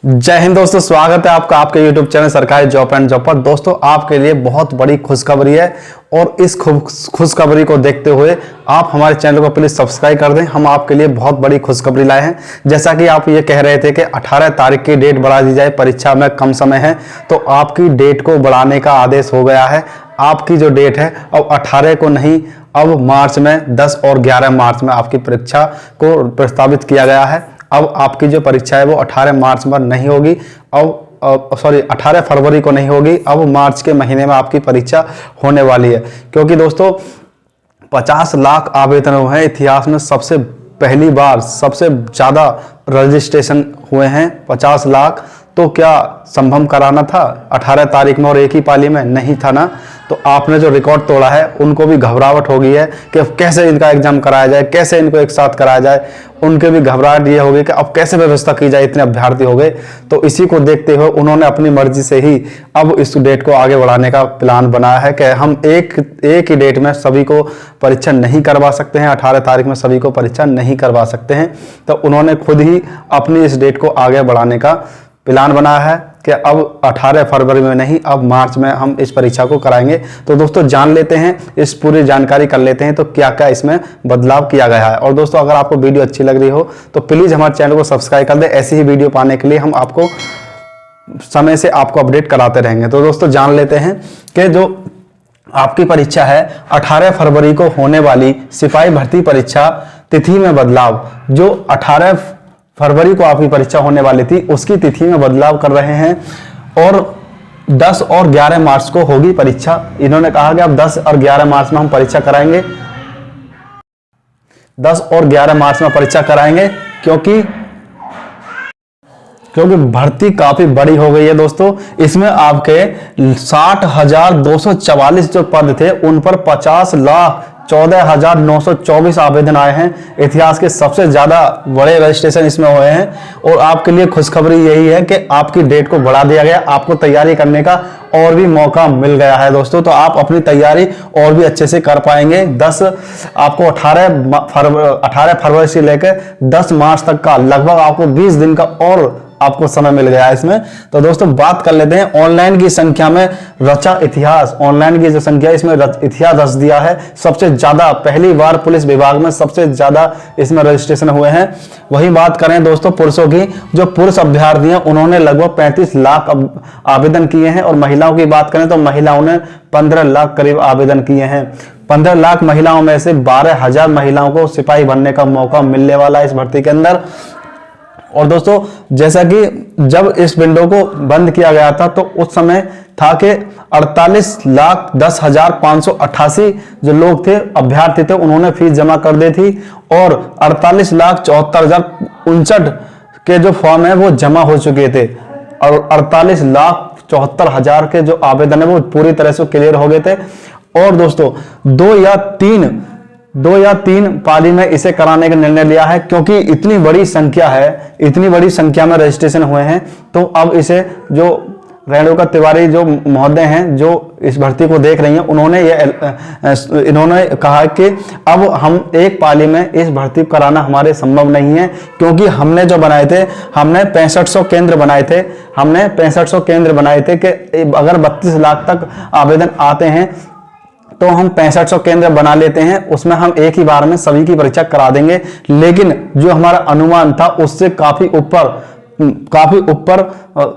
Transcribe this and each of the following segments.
जय हिंद दोस्तों, स्वागत है आपका आपके YouTube चैनल सरकारी जॉब एंड जॉब पर। दोस्तों आपके लिए बहुत बड़ी खुशखबरी है और इस खुशखबरी को देखते हुए आप हमारे चैनल को प्लीज सब्सक्राइब कर दें। हम आपके लिए बहुत बड़ी खुशखबरी लाए हैं। जैसा कि आप ये कह रहे थे कि 18 तारीख की डेट बढ़ा दी जाए, परीक्षा में कम समय है, तो आपकी डेट को बढ़ाने का आदेश हो गया है। आपकी जो डेट है अब 18 को नहीं, अब मार्च में 10 और 11 मार्च में आपकी परीक्षा को प्रस्तावित किया गया है। अब आपकी जो परीक्षा है वो 18 मार्च में नहीं होगी, अब 18 फरवरी को नहीं होगी, अब मार्च के महीने में आपकी परीक्षा होने वाली है। क्योंकि दोस्तों 50 लाख आवेदन हुए हैं, इतिहास में सबसे पहली बार सबसे ज़्यादा रजिस्ट्रेशन हुए हैं 50 लाख। तो क्या संभव कराना था 18 तारीख में और एक ही पाली में? नहीं था ना। तो आपने जो रिकॉर्ड तोड़ा है, उनको भी घबराहट हो गई है कि कैसे इनका एग्जाम कराया जाए, कैसे इनको एक साथ कराया जाए। उनके भी घबराहट ये हो गई कि अब कैसे व्यवस्था की जाए, इतने अभ्यर्थी हो गए। तो इसी को देखते हुए उन्होंने अपनी मर्जी से ही अब इस डेट को आगे बढ़ाने का प्लान बनाया है कि हम एक ही डेट में सभी को परीक्षा नहीं करवा सकते हैं। 18 तारीख में सभी को परीक्षा नहीं करवा सकते हैं। तो उन्होंने खुद ही अपनी इस डेट को आगे बढ़ाने का प्लान बनाया है कि अब 18 फरवरी में नहीं, अब मार्च में हम इस परीक्षा को कराएंगे। तो दोस्तों जान लेते हैं, इस पूरी जानकारी कर लेते हैं तो क्या क्या इसमें बदलाव किया गया है। और दोस्तों अगर आपको वीडियो अच्छी लग रही हो तो प्लीज़ हमारे चैनल को सब्सक्राइब कर दें। ऐसी ही वीडियो पाने के लिए हम आपको समय से आपको अपडेट कराते रहेंगे। तो दोस्तों जान लेते हैं कि जो आपकी परीक्षा है 18 फरवरी को होने वाली सिपाही भर्ती परीक्षा तिथि में बदलाव, जो 18 फरवरी को आपकी परीक्षा होने वाली थी उसकी तिथि में बदलाव कर रहे हैं और 10 और 11 मार्च को होगी परीक्षा। इन्होंने कहा कि अब 10 और 11 मार्च में हम परीक्षा कराएंगे, 10 और 11 मार्च में परीक्षा कराएंगे क्योंकि भर्ती काफी बड़ी हो गई है दोस्तों। इसमें आपके 60,244 जो पद थे उन पर 50,14,924 आवेदन आए हैं। इतिहास के सबसे ज्यादा बड़े रजिस्ट्रेशन इसमें हुए हैं। और आपके लिए खुशखबरी यही है कि आपकी डेट को बढ़ा दिया गया, आपको तैयारी करने का और भी मौका मिल गया है दोस्तों। तो आप अपनी तैयारी और भी अच्छे से कर पाएंगे। 10 आपको 18 फरवरी से लेकर 10 मार्च तक का लगभग आपको 20 दिन का और आपको समय मिल गया है इसमें। तो दोस्तों बात कर लेते हैं ऑनलाइन की संख्या में। रचा इतिहास, ऑनलाइन की जो संख्या इसमें इतिहास रच दिया है। सबसे ज्यादा पहली बार पुलिस विभाग में सबसे ज्यादा इसमें रजिस्ट्रेशन हुए हैं। वही बात करें दोस्तों पुरुषों की, जो पुरुष अभ्यर्थी हैं उन्होंने लगभग 35 लाख आवेदन किए हैं। और महिलाओं की बात करें तो महिलाओं ने 15 लाख करीब आवेदन किए हैं। 15 लाख महिलाओं में से 12,000 महिलाओं को सिपाही बनने का मौका मिलने वाला है इस भर्ती के अंदर। और दोस्तों जैसा कि जब इस विंडो को बंद किया गया था तो उस समय था कि 48,10,588 जो लोग थे, अभ्यर्थी थे, उन्होंने फीस जमा कर दी थी और 48,74,059 के जो फॉर्म है वो जमा हो चुके थे और 48,74,000 के जो आवेदन है वो पूरी तरह से क्लियर हो गए थे। और दोस्तों 2 या 3 पाली में इसे कराने का निर्णय लिया है क्योंकि इतनी बड़ी संख्या है, इतनी बड़ी संख्या में रजिस्ट्रेशन हुए हैं। तो अब इसे जो रेणुका तिवारी जो महोदय हैं जो इस भर्ती को देख रही हैं, इन्होंने कहा कि अब हम एक पाली में इस भर्ती को कराना हमारे संभव नहीं है क्योंकि हमने जो बनाए थे, हमने 6500 केंद्र बनाए थे। हमने 6500 केंद्र बनाए थे कि अगर 32 लाख तक आवेदन आते हैं तो हम 6500 केंद्र बना लेते हैं, उसमें हम एक ही बार में सभी की परीक्षा करा देंगे। लेकिन जो हमारा अनुमान था उससे काफी ऊपर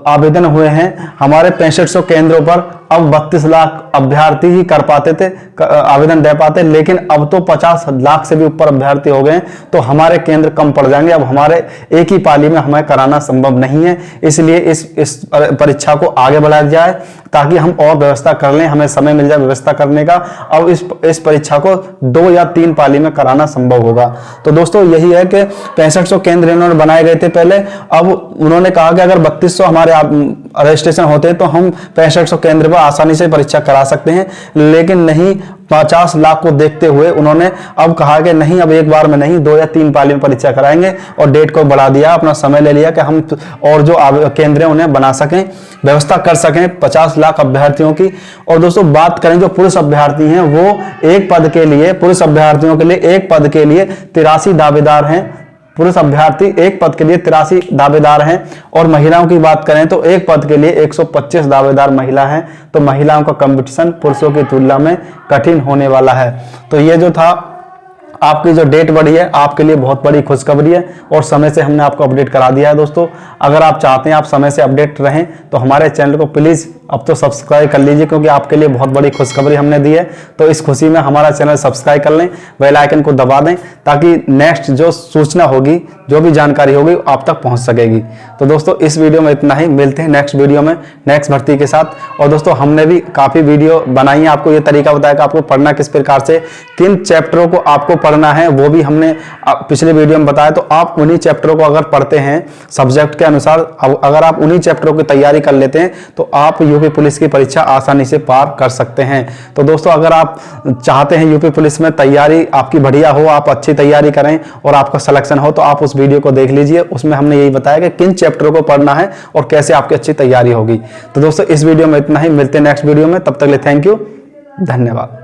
आवेदन हुए हैं। हमारे 6500 केंद्रों पर अब 32 लाख अभ्यर्थी ही कर पाते थे, आवेदन दे पाते, लेकिन अब तो 50 लाख से भी ऊपर अभ्यर्थी हो गए। तो हमारे केंद्र कम पड़ जाएंगे, अब हमारे एक ही पाली में हमें कराना संभव नहीं है। इसलिए इस परीक्षा को आगे बढ़ाया जाए ताकि हम और व्यवस्था कर लें, हमें समय मिल जाए व्यवस्था करने का। अब इस परीक्षा को 2 या 3 पाली में कराना संभव होगा। तो दोस्तों यही है कि 6500 केंद्र इन्होंने बनाए गए थे पहले। अब उन्होंने कहा कि अगर 3200 हमारे रजिस्ट्रेशन होते हैं तो हम 6500 केंद्र पर आसानी से परीक्षा करा सकते हैं। लेकिन नहीं, 50 लाख को देखते हुए उन्होंने अब कहा कि नहीं, अब एक बार में नहीं, 2 या 3 पाली में परीक्षा कराएंगे और डेट को बढ़ा दिया, अपना समय ले लिया कि हम और जो केंद्र उन्हें बना सकें, व्यवस्था कर सकें 50 लाख अभ्यर्थियों की। और दोस्तों बात करें जो पुरुष अभ्यर्थी हैं, वो एक पद के लिए, पुरुष अभ्यर्थियों के लिए एक पद के लिए 83 दावेदार हैं। पुरुष अभ्यर्थी एक पद के लिए 83 दावेदार हैं और महिलाओं की बात करें तो एक पद के लिए 125 दावेदार महिला हैं। तो महिलाओं का कंपटीशन पुरुषों की तुलना में कठिन होने वाला है। तो ये जो था आपकी जो डेट बढ़ी है आपके लिए बहुत बड़ी खुशखबरी है और समय से हमने आपको अपडेट करा दिया है। दोस्तों अगर आप चाहते हैं आप समय से अपडेट रहें तो हमारे चैनल को प्लीज़ अब तो सब्सक्राइब कर लीजिए, क्योंकि आपके लिए बहुत बड़ी खुशखबरी हमने दी है। तो इस खुशी में हमारा चैनल सब्सक्राइब कर लें, बेल आइकन को दबा दें, ताकि नेक्स्ट जो सूचना होगी, जो भी जानकारी होगी आप तक पहुंच सकेगी। तो दोस्तों इस वीडियो में इतना ही, मिलते हैं नेक्स्ट वीडियो में नेक्स्ट भर्ती के साथ। और दोस्तों हमने भी काफ़ी वीडियो बनाई है, आपको ये तरीका बताया कि आपको पढ़ना किस प्रकार से, किन चैप्टरों को आपको पढ़ना है वो भी हमने पिछले वीडियो में बताया। तो आप उन्हीं चैप्टरों को अगर पढ़ते हैं सब्जेक्ट के अनुसार, अगर आप उन्हीं चैप्टरों की तैयारी कर लेते हैं तो आप यूपी पुलिस की परीक्षा आसानी से पार कर सकते हैं। तो दोस्तों अगर आप चाहते हैं यूपी पुलिस में तैयारी आपकी बढ़िया हो, आप अच्छी तैयारी करें और आपका सिलेक्शन हो, तो आप उस वीडियो को देख लीजिए। उसमें हमने यही बताया कि किन चैप्टरों को पढ़ना है और कैसे आपकी अच्छी तैयारी होगी। तो दोस्तों इस वीडियो में इतना ही, मिलते हैं नेक्स्ट वीडियो में, तब तक के लिए थैंक यू, धन्यवाद।